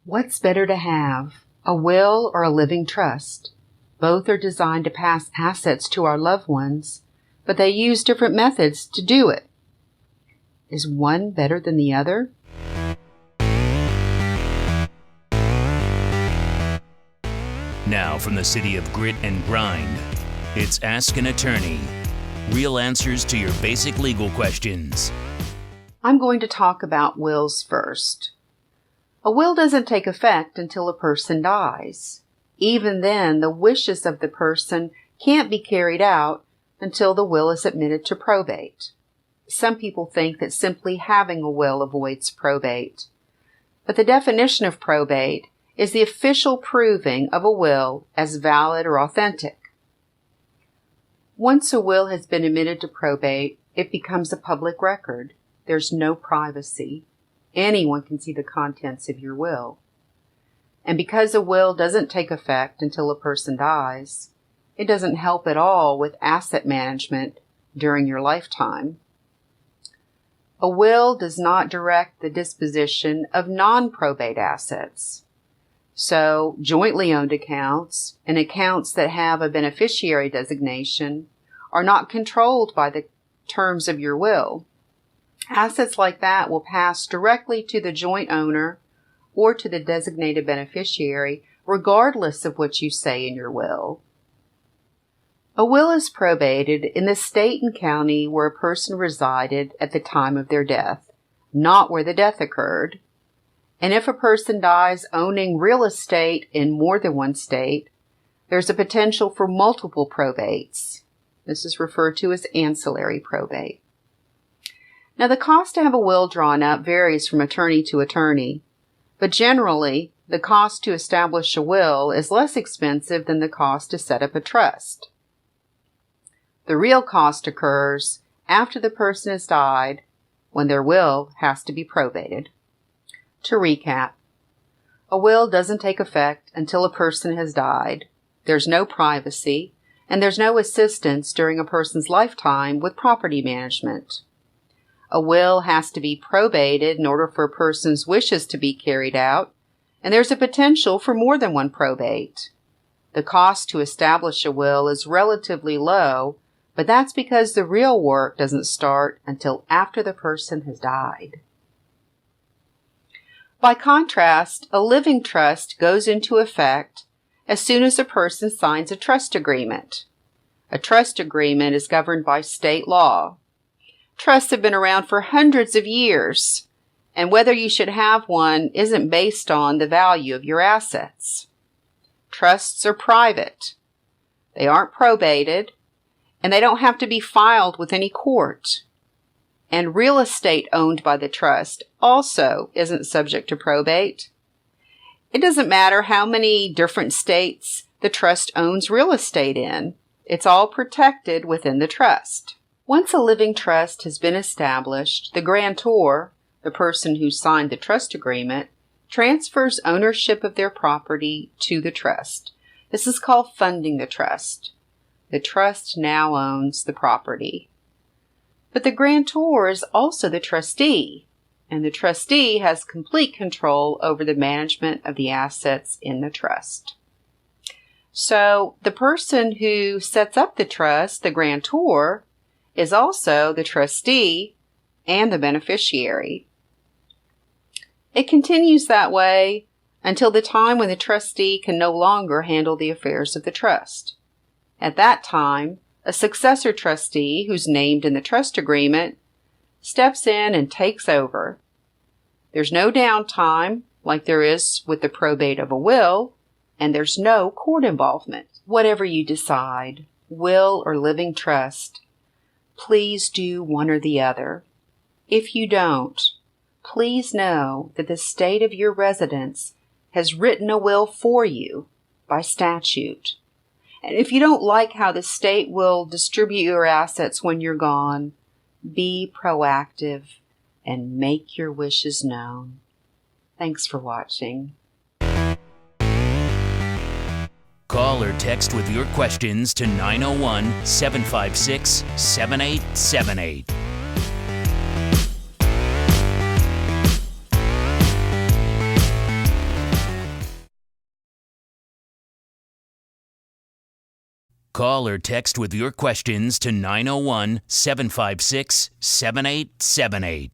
What's better to have, a will or a living trust? Both are designed to pass assets to our loved ones, but they use different methods to do it. Is one better than the other? Now from the city of grit and grind, it's Ask an Attorney. Real answers to your basic legal questions. I'm going to talk about wills first. A will doesn't take effect until a person dies. Even then, the wishes of the person can't be carried out until the will is admitted to probate. Some people think that simply having a will avoids probate. But the definition of probate is the official proving of a will as valid or authentic. Once a will has been admitted to probate, it becomes a public record. There's no privacy. Anyone can see the contents of your will. And because a will doesn't take effect until a person dies, it doesn't help at all with asset management during your lifetime. A will does not direct the disposition of non-probate assets. So, jointly owned accounts and accounts that have a beneficiary designation are not controlled by the terms of your will. Assets like that will pass directly to the joint owner or to the designated beneficiary, regardless of what you say in your will. A will is probated in the state and county where a person resided at the time of their death, not where the death occurred. And if a person dies owning real estate in more than one state, there's a potential for multiple probates. This is referred to as ancillary probate. Now, the cost to have a will drawn up varies from attorney to attorney, but generally, the cost to establish a will is less expensive than the cost to set up a trust. The real cost occurs after the person has died, when their will has to be probated. To recap, a will doesn't take effect until a person has died. There's no privacy, and there's no assistance during a person's lifetime with property management. A will has to be probated in order for a person's wishes to be carried out, and there's a potential for more than one probate. The cost to establish a will is relatively low, but that's because the real work doesn't start until after the person has died. By contrast, a living trust goes into effect as soon as a person signs a trust agreement. A trust agreement is governed by state law. Trusts have been around for hundreds of years, and whether you should have one isn't based on the value of your assets. Trusts are private. They aren't probated, and they don't have to be filed with any court. And real estate owned by the trust also isn't subject to probate. It doesn't matter how many different states the trust owns real estate in. It's all protected within the trust. Once a living trust has been established, the grantor, the person who signed the trust agreement, transfers ownership of their property to the trust. This is called funding the trust. The trust now owns the property. But the grantor is also the trustee, and the trustee has complete control over the management of the assets in the trust. So the person who sets up the trust, the grantor, is also the trustee and the beneficiary. It continues that way until the time when the trustee can no longer handle the affairs of the trust. At that time, a successor trustee, who's named in the trust agreement, steps in and takes over. There's no downtime like there is with the probate of a will, and there's no court involvement. Whatever you decide, will or living trust, please do one or the other. If you don't, please know that the state of your residence has written a will for you by statute. And if you don't like how the state will distribute your assets when you're gone, be proactive and make your wishes known. Thanks for watching. Call or text with your questions to 901-756-7878. Call or text with your questions to 901-756-7878.